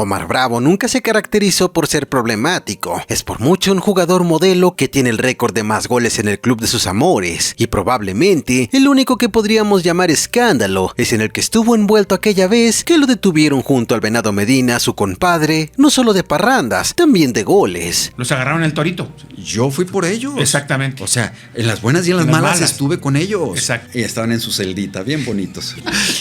Omar Bravo nunca se caracterizó por ser problemático. Es por mucho un jugador modelo que tiene el récord de más goles en el club de sus amores, y probablemente el único que podríamos llamar escándalo es en el que estuvo envuelto aquella vez que lo detuvieron junto al Venado Medina, su compadre, no solo de parrandas, también de goles. Los agarraron el Torito. Yo fui por ellos. Exactamente. O sea, en las buenas y en las malas estuve con ellos. Exacto. Y estaban en su celdita, bien bonitos.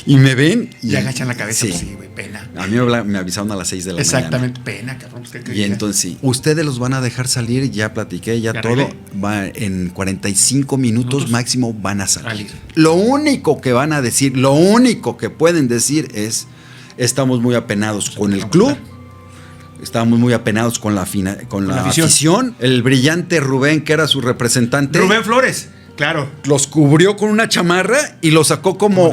Y me ven y agachan la cabeza. Sí, sí, güey, pena. A mí me avisaron a las 6 de la Exactamente, mañana. pena, cabrón. Y entonces sí, ustedes los van a dejar salir, ya platiqué, ya todo. Va en 45 minutos máximo van a salir. Lo único que van a decir, lo único que pueden decir es: estamos muy apenados con el club. Estábamos muy apenados con la afición. El brillante Rubén, que era su representante. Rubén Flores, claro. Los cubrió con una chamarra y los sacó como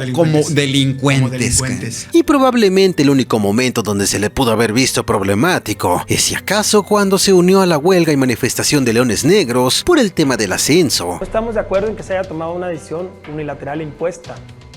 delincuentes. Y probablemente el único momento donde se le pudo haber visto problemático es si acaso cuando se unió a la huelga y manifestación de Leones Negros por el tema del ascenso. No estamos de acuerdo en que se haya tomado una decisión unilateral impuesta.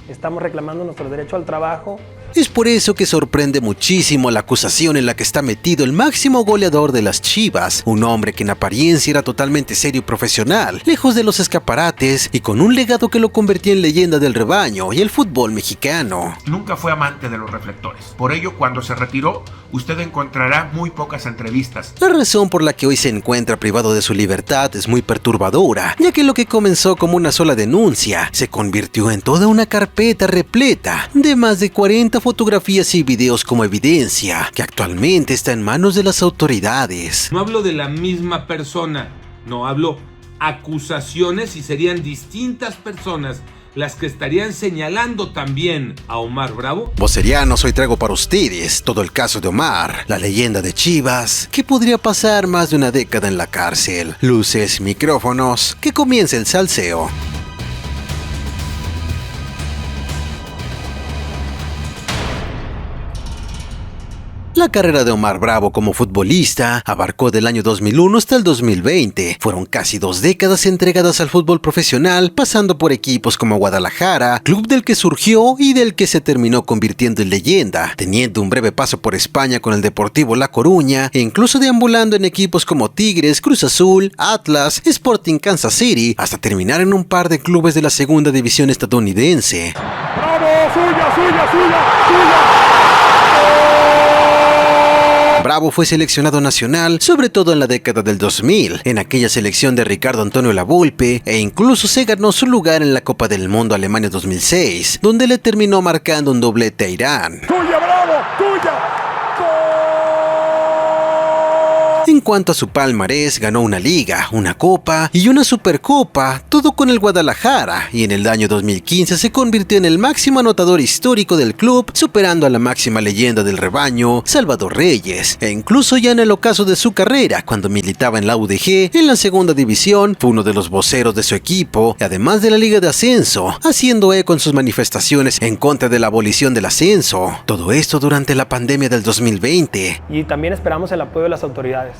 Estamos reclamando nuestro derecho al trabajo. Es por eso que sorprende muchísimo la acusación en la que está metido el máximo goleador de las Chivas, un hombre que en apariencia era totalmente serio y profesional, lejos de los escaparates y con un legado que lo convertía en leyenda del rebaño y el fútbol mexicano. Nunca fue amante de los reflectores. Por ello, cuando se retiró, usted encontrará muy pocas entrevistas. La razón por la que hoy se encuentra privado de su libertad es muy perturbadora, ya que lo que comenzó como una sola denuncia se convirtió en toda una carpeta repleta de más de 40 fotografías y videos como evidencia, que actualmente está en manos de las autoridades. No hablo de la misma persona, no hablo acusaciones y serían distintas personas las que estarían señalando también a Omar Bravo. Vocerianos, hoy traigo para ustedes todo el caso de Omar, la leyenda de Chivas, que podría pasar más de una década en la cárcel. Luces, micrófonos, que comience el salseo. La carrera de Omar Bravo como futbolista abarcó del año 2001 hasta el 2020. Fueron casi 2 décadas entregadas al fútbol profesional, pasando por equipos como Guadalajara, club del que surgió y del que se terminó convirtiendo en leyenda, teniendo un breve paso por España con el Deportivo La Coruña e incluso deambulando en equipos como Tigres, Cruz Azul, Atlas, Sporting Kansas City, hasta terminar en un par de clubes de la segunda división estadounidense. ¡Bravo! ¡Suya! Bravo fue seleccionado nacional, sobre todo en la década del 2000, en aquella selección de Ricardo Antonio Lavolpe, e incluso se ganó su lugar en la Copa del Mundo Alemania 2006, donde le terminó marcando un doblete a Irán. ¡Tuya, Bravo! ¡Tuya! En cuanto a su palmarés, ganó una liga, una copa y una supercopa, todo con el Guadalajara, y en el año 2015 se convirtió en el máximo anotador histórico del club, superando a la máxima leyenda del rebaño, Salvador Reyes, e incluso ya en el ocaso de su carrera, cuando militaba en la UDG, en la segunda división, fue uno de los voceros de su equipo, además de la Liga de Ascenso, haciendo eco en sus manifestaciones en contra de la abolición del ascenso. Todo esto durante la pandemia del 2020. Y también esperamos el apoyo de las autoridades.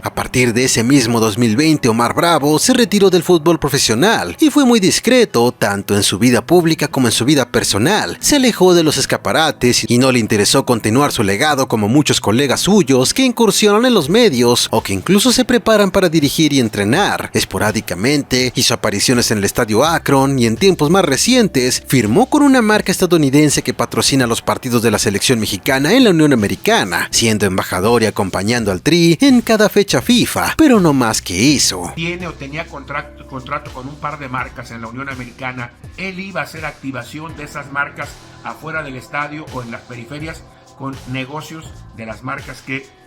A partir de ese mismo 2020, Omar Bravo se retiró del fútbol profesional y fue muy discreto, tanto en su vida pública como en su vida personal. Se alejó de los escaparates y no le interesó continuar su legado como muchos colegas suyos que incursionan en los medios o que incluso se preparan para dirigir y entrenar. Esporádicamente hizo apariciones en el Estadio Akron y en tiempos más recientes firmó con una marca estadounidense que patrocina los partidos de la selección mexicana en la Unión Americana, siendo embajador y acompañando al Tri en cada fecha FIFA, pero no más que eso. Tiene o tenía contrato con un par de marcas en la Unión Americana. Él iba a hacer activación de esas marcas afuera del estadio o en las periferias con negocios de las marcas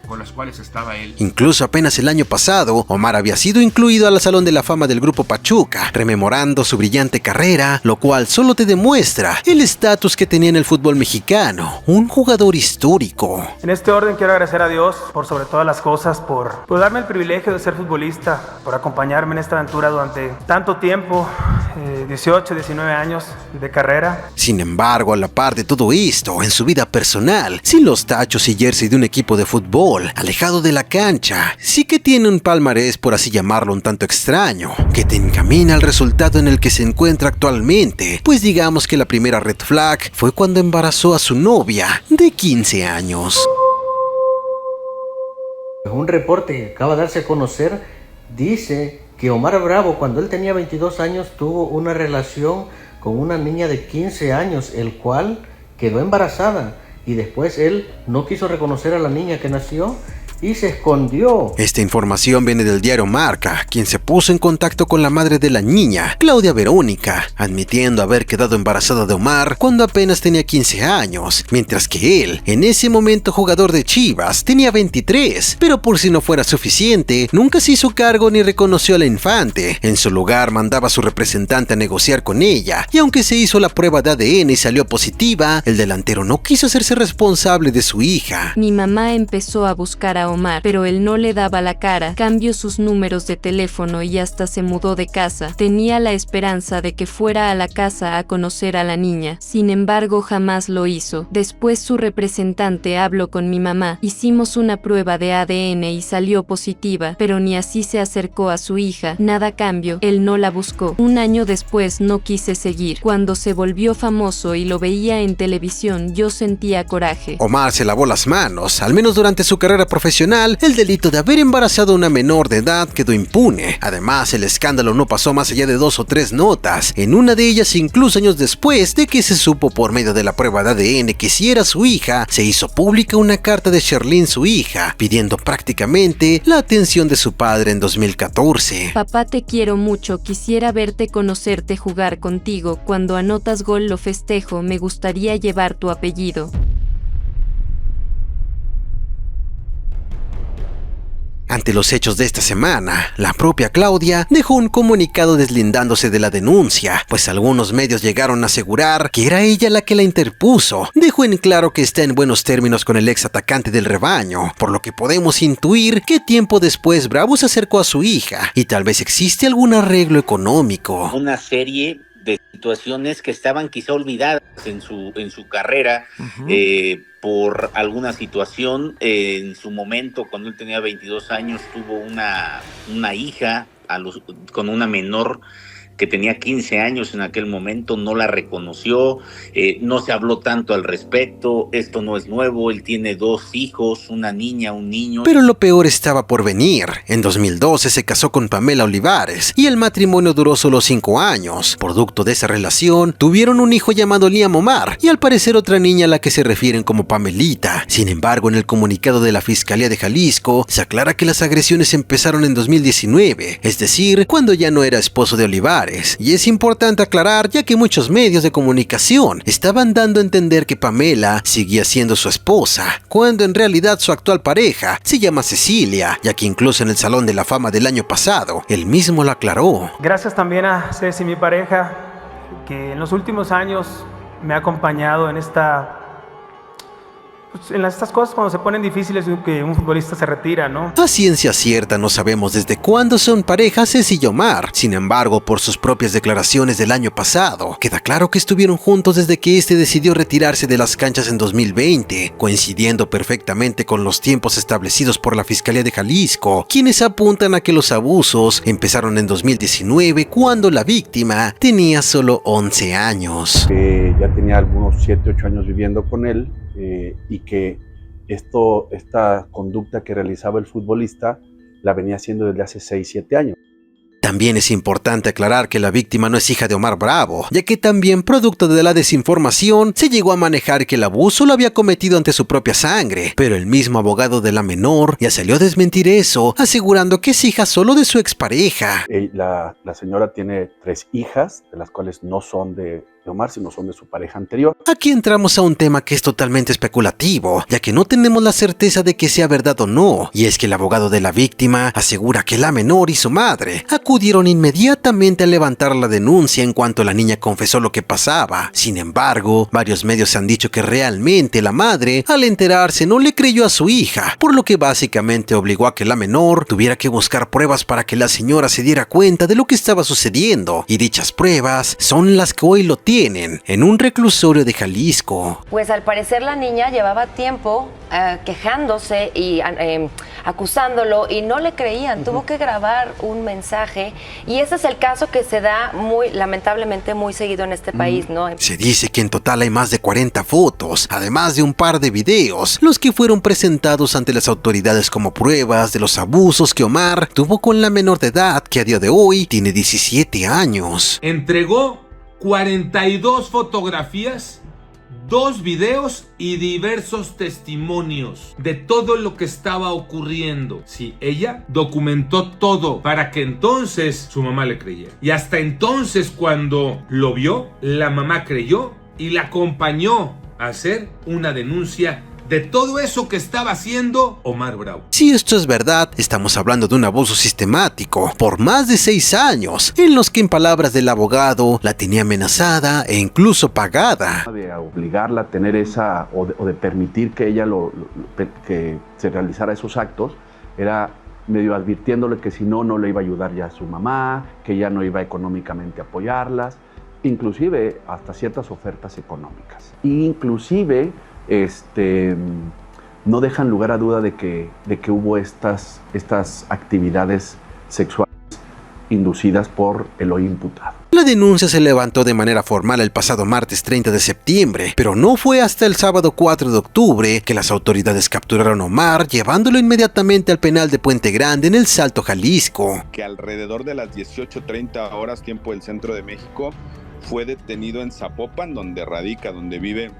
con las cuales estaba él. Incluso apenas el año pasado, Omar había sido incluido al Salón de la Fama del Grupo Pachuca, rememorando su brillante carrera, lo cual solo te demuestra el estatus que tenía en el fútbol mexicano, un jugador histórico. En este orden quiero agradecer a Dios por sobre todas las cosas, por darme el privilegio de ser futbolista, por acompañarme en esta aventura durante tanto tiempo, 18, 19 años de carrera. Sin embargo, a la par de todo esto, en su vida personal, sin los tachos y jersey de un equipo de fútbol, fútbol, alejado de la cancha, sí que tiene un palmarés, por así llamarlo, un tanto extraño, que te encamina al resultado en el que se encuentra actualmente, pues digamos que la primera red flag fue cuando embarazó a su novia de 15 años. Un reporte que acaba de darse a conocer dice que Omar Bravo, cuando él tenía 22 años, tuvo una relación con una niña de 15 años, el cual quedó embarazada y después él no quiso reconocer a la niña que nació y se escondió. Esta información viene del diario Marca, quien se puso en contacto con la madre de la niña, Claudia Verónica, admitiendo haber quedado embarazada de Omar cuando apenas tenía 15 años, mientras que él, en ese momento jugador de Chivas, tenía 23, pero por si no fuera suficiente, nunca se hizo cargo ni reconoció a la infante. En su lugar mandaba a su representante a negociar con ella, y aunque se hizo la prueba de ADN y salió positiva, el delantero no quiso hacerse responsable de su hija. Mi mamá empezó a buscar a Omar, pero él no le daba la cara, cambió sus números de teléfono y hasta se mudó de casa. Tenía la esperanza de que fuera a la casa a conocer a la niña, sin embargo jamás lo hizo. Después su representante habló con mi mamá, hicimos una prueba de ADN y salió positiva, pero ni así se acercó a su hija, nada cambió, él no la buscó. Un año después no quise seguir. Cuando se volvió famoso y lo veía en televisión, yo sentía coraje. Omar se lavó las manos, al menos durante su carrera profesional. El delito de haber embarazado a una menor de edad quedó impune. Además, el escándalo no pasó más allá de 2 o 3 notas, en una de ellas incluso años después de que se supo por medio de la prueba de ADN que si era su hija, se hizo pública una carta de Sherlyn, su hija, pidiendo prácticamente la atención de su padre en 2014. Papá, te quiero mucho, quisiera verte, conocerte, jugar contigo. Cuando anotas gol lo festejo, me gustaría llevar tu apellido. Ante los hechos de esta semana, la propia Claudia dejó un comunicado deslindándose de la denuncia, pues algunos medios llegaron a asegurar que era ella la que la interpuso. Dejó en claro que está en buenos términos con el ex atacante del rebaño, por lo que podemos intuir que tiempo después Bravo se acercó a su hija y tal vez existe algún arreglo económico. Una serie de situaciones que estaban quizá olvidadas en su carrera, por alguna situación. En su momento, cuando él tenía 22 años, tuvo una hija con una menor que tenía 15 años en aquel momento, no la reconoció, no se habló tanto al respecto. Esto no es nuevo, él tiene 2 hijos, una niña, un niño. Pero lo peor estaba por venir. En 2012 se casó con Pamela Olivares y el matrimonio duró solo 5 años. Producto de esa relación, tuvieron un hijo llamado Liam Omar y al parecer otra niña a la que se refieren como Pamelita. Sin embargo, en el comunicado de la Fiscalía de Jalisco se aclara que las agresiones empezaron en 2019, es decir, cuando ya no era esposo de Olivares. Y es importante aclarar, ya que muchos medios de comunicación estaban dando a entender que Pamela seguía siendo su esposa, cuando en realidad su actual pareja se llama Cecilia, ya que incluso en el Salón de la Fama del año pasado, él mismo lo aclaró. Gracias también a Ceci, mi pareja, que en los últimos años me ha acompañado en estas cosas cuando se ponen difíciles, que un futbolista se retira, ¿no? A ciencia cierta no sabemos desde cuándo son pareja Ceci y Omar. Sin embargo, por sus propias declaraciones del año pasado, queda claro que estuvieron juntos desde que este decidió retirarse de las canchas en 2020, coincidiendo perfectamente con los tiempos establecidos por la Fiscalía de Jalisco, quienes apuntan a que los abusos empezaron en 2019, cuando la víctima tenía solo 11 años. Ya tenía algunos 7, 8 años viviendo con él, y que esta conducta que realizaba el futbolista la venía haciendo desde hace 6, 7 años. También es importante aclarar que la víctima no es hija de Omar Bravo, ya que también producto de la desinformación se llegó a manejar que el abuso lo había cometido ante su propia sangre, pero el mismo abogado de la menor ya salió a desmentir eso, asegurando que es hija solo de su expareja. La señora tiene 3 hijas, de las cuales no son de Omar, sino son de su pareja anterior. Aquí entramos a un tema que es totalmente especulativo, ya que no tenemos la certeza de que sea verdad o no, y es que el abogado de la víctima asegura que la menor y su madre acudieron inmediatamente a levantar la denuncia en cuanto la niña confesó lo que pasaba. Sin embargo, varios medios han dicho que realmente la madre, al enterarse, no le creyó a su hija, por lo que básicamente obligó a que la menor tuviera que buscar pruebas para que la señora se diera cuenta de lo que estaba sucediendo, y dichas pruebas son las que hoy lo tienen mantienen en un reclusorio de Jalisco. Pues al parecer la niña llevaba tiempo quejándose y acusándolo y no le creían. Tuvo que grabar un mensaje y ese es el caso que se da lamentablemente muy seguido en este país, ¿no? Se dice que en total hay más de 40 fotos, además de un par de videos, los que fueron presentados ante las autoridades como pruebas de los abusos que Omar tuvo con la menor de edad, que a día de hoy tiene 17 años. Entregó 42 fotografías, 2 videos y diversos testimonios de todo lo que estaba ocurriendo. Sí, ella documentó todo para que entonces su mamá le creyera. Y hasta entonces, cuando lo vio, la mamá creyó y la acompañó a hacer una denuncia de todo eso que estaba haciendo Omar Bravo. Si esto es verdad, estamos hablando de un abuso sistemático por más de 6 años, en los que en palabras del abogado la tenía amenazada e incluso pagada. De obligarla a tener esa, o de permitir que ella que se realizara esos actos, era medio advirtiéndole que si no, no le iba a ayudar ya a su mamá, que ya no iba económicamente a apoyarlas, inclusive hasta ciertas ofertas económicas. Inclusive no dejan lugar a duda de que hubo estas actividades sexuales inducidas por el hoy imputado. La denuncia se levantó de manera formal el pasado martes 30 de septiembre, pero no fue hasta el sábado 4 de octubre que las autoridades capturaron a Omar, llevándolo inmediatamente al penal de Puente Grande en El Salto, Jalisco. Que alrededor de las 18:30 horas tiempo del centro de México fue detenido en Zapopan, donde vive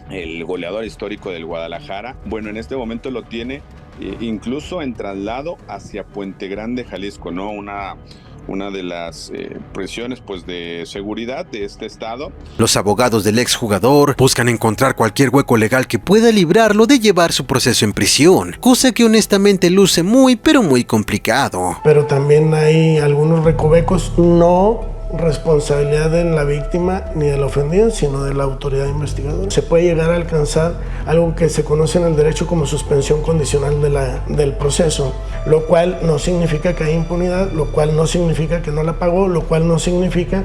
el goleador histórico del Guadalajara. Bueno, en este momento lo tiene incluso en traslado hacia Puente Grande, Jalisco, ¿no? Una de las presiones pues de seguridad de este estado. Los abogados del exjugador buscan encontrar cualquier hueco legal que pueda librarlo de llevar su proceso en prisión, cosa que honestamente luce muy pero muy complicado. Pero también hay algunos recovecos, no responsabilidad de la víctima ni del ofendido, sino de la autoridad investigadora. Se puede llegar a alcanzar algo que se conoce en el derecho como suspensión condicional del proceso, lo cual no significa que hay impunidad, lo cual no significa que no la pagó, lo cual no significa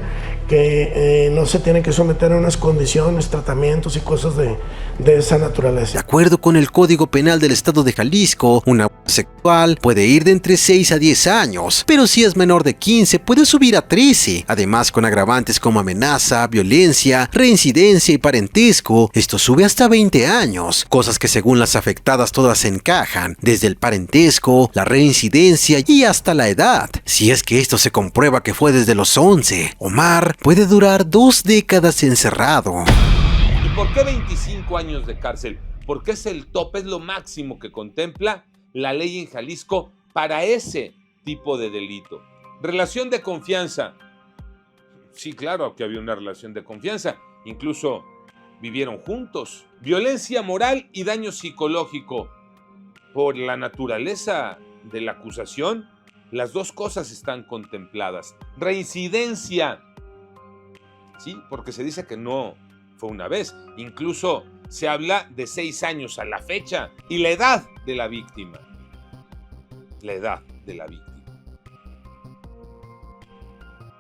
que no se tiene que someter a unas condiciones, tratamientos y cosas de esa naturaleza. De acuerdo con el Código Penal del Estado de Jalisco, una abuso sexual puede ir de entre 6 a 10 años, pero si es menor de 15 puede subir a 13. Además, con agravantes como amenaza, violencia, reincidencia y parentesco, esto sube hasta 20 años, cosas que según las afectadas todas encajan, desde el parentesco, la reincidencia y hasta la edad. Si es que esto se comprueba que fue desde los 11, Omar puede durar 2 décadas encerrado. ¿Y por qué 25 años de cárcel? Porque es el tope, es lo máximo que contempla la ley en Jalisco para ese tipo de delito. Relación de confianza. Sí, claro que había una relación de confianza. Incluso vivieron juntos. Violencia moral y daño psicológico. Por la naturaleza de la acusación, las dos cosas están contempladas. Reincidencia. Sí, porque se dice que no fue una vez. Incluso se habla de 6 años a la fecha. Y la edad de la víctima. La edad de la víctima.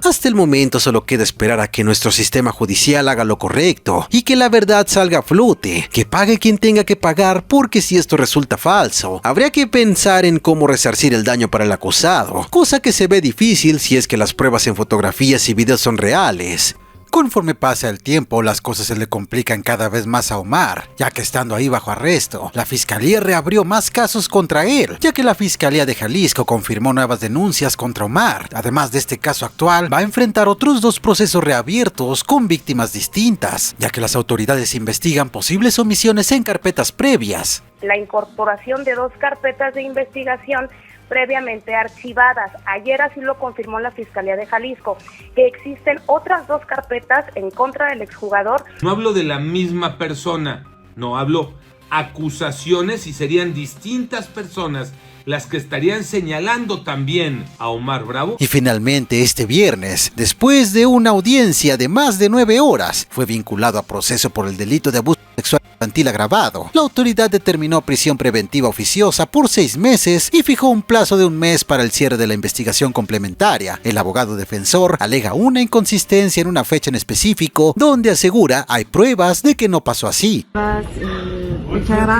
Hasta el momento solo queda esperar a que nuestro sistema judicial haga lo correcto y que la verdad salga a flote, que pague quien tenga que pagar, porque si esto resulta falso, habría que pensar en cómo resarcir el daño para el acusado, cosa que se ve difícil si es que las pruebas en fotografías y videos son reales. Conforme pasa el tiempo, las cosas se le complican cada vez más a Omar, ya que estando ahí bajo arresto, la Fiscalía reabrió más casos contra él, ya que la Fiscalía de Jalisco confirmó nuevas denuncias contra Omar. Además de este caso actual, va a enfrentar otros 2 procesos reabiertos con víctimas distintas, ya que las autoridades investigan posibles omisiones en carpetas previas. La incorporación de 2 carpetas de investigación previamente archivadas. Ayer así lo confirmó la Fiscalía de Jalisco, que existen otras 2 carpetas en contra del exjugador. No hablo de la misma persona, no hablo acusaciones y serían distintas personas las que estarían señalando también a Omar Bravo. Y finalmente este viernes, después de una audiencia de más de 9 horas, fue vinculado a proceso por el delito de abuso sexual infantil agravado. La autoridad determinó prisión preventiva oficiosa por 6 meses y fijó un plazo de 1 mes para el cierre de la investigación complementaria. El abogado defensor alega una inconsistencia en una fecha en específico, donde asegura hay pruebas de que no pasó así.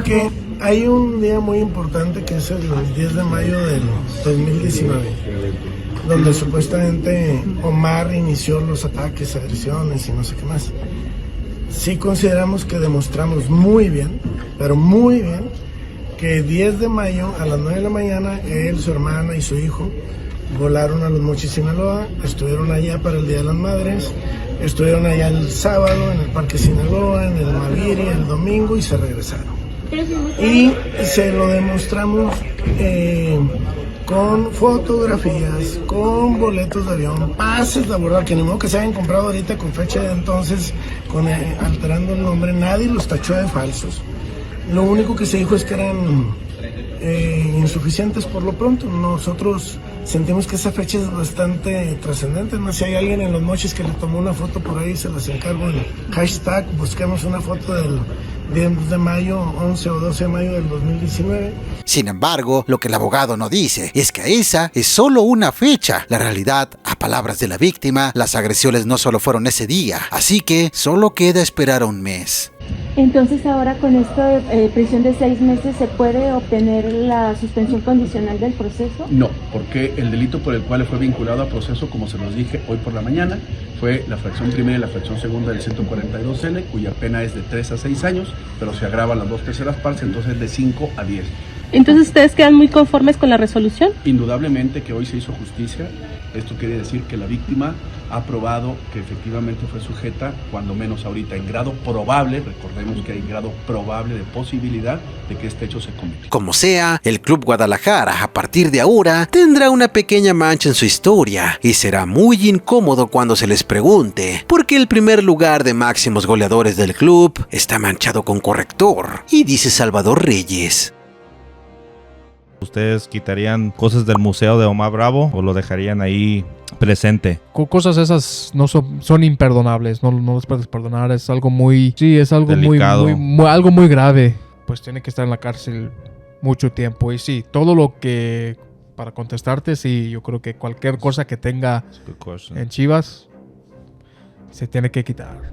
Que hay un día muy importante que es el 10 de mayo del 2019, donde supuestamente Omar inició los ataques, agresiones y no sé qué más. Sí consideramos que demostramos muy bien, pero muy bien, que 10 de mayo a las 9 de la mañana él, su hermana y su hijo volaron a Los Mochis, Sinaloa, estuvieron allá para el Día de las Madres, estuvieron allá el sábado en el Parque Sinaloa, en el Maviri, el domingo y se regresaron. Y se lo demostramos con fotografías, con boletos de avión, pases laborales, que ni modo que se hayan comprado ahorita con fecha de entonces, alterando el nombre, nadie los tachó de falsos. Lo único que se dijo es que eran insuficientes por lo pronto. Nosotros sentimos que esa fecha es bastante trascendente, ¿no? Si hay alguien en Los Mochis que le tomó una foto por ahí, se las encargo en hashtag, busquemos una foto del 10 de mayo, 11 o 12 de mayo del 2019. Sin embargo, lo que el abogado no dice es que esa es solo una fecha. La realidad, a palabras de la víctima, las agresiones no solo fueron ese día, así que solo queda esperar 1 mes. Entonces ahora con esta prisión de 6 meses, ¿se puede obtener la suspensión condicional del proceso? No, porque el delito por el cual fue vinculado a proceso, como se los dije hoy por la mañana, fue la fracción primera y la fracción segunda del 142N, cuya pena es de 3 a 6 años, pero se agravan las 2/3 partes, entonces de 5 a 10. Entonces, ¿ustedes quedan muy conformes con la resolución? Indudablemente que hoy se hizo justicia. Esto quiere decir que la víctima ha probado que efectivamente fue sujeta, cuando menos ahorita, en grado probable, recordemos que hay grado probable de posibilidad de que este hecho se cometa. Como sea, el Club Guadalajara a partir de ahora tendrá una pequeña mancha en su historia y será muy incómodo cuando se les pregunte por qué el primer lugar de máximos goleadores del club está manchado con corrector, y dice Salvador Reyes. ¿Ustedes quitarían cosas del museo de Omar Bravo o lo dejarían ahí presente? Cosas esas no son imperdonables, no las puedes perdonar, es algo muy, sí, es algo delicado, algo muy grave. Pues tiene que estar en la cárcel mucho tiempo. Y sí, todo lo que, para contestarte, sí, yo creo que cualquier cosa que tenga en Chivas se tiene que quitar.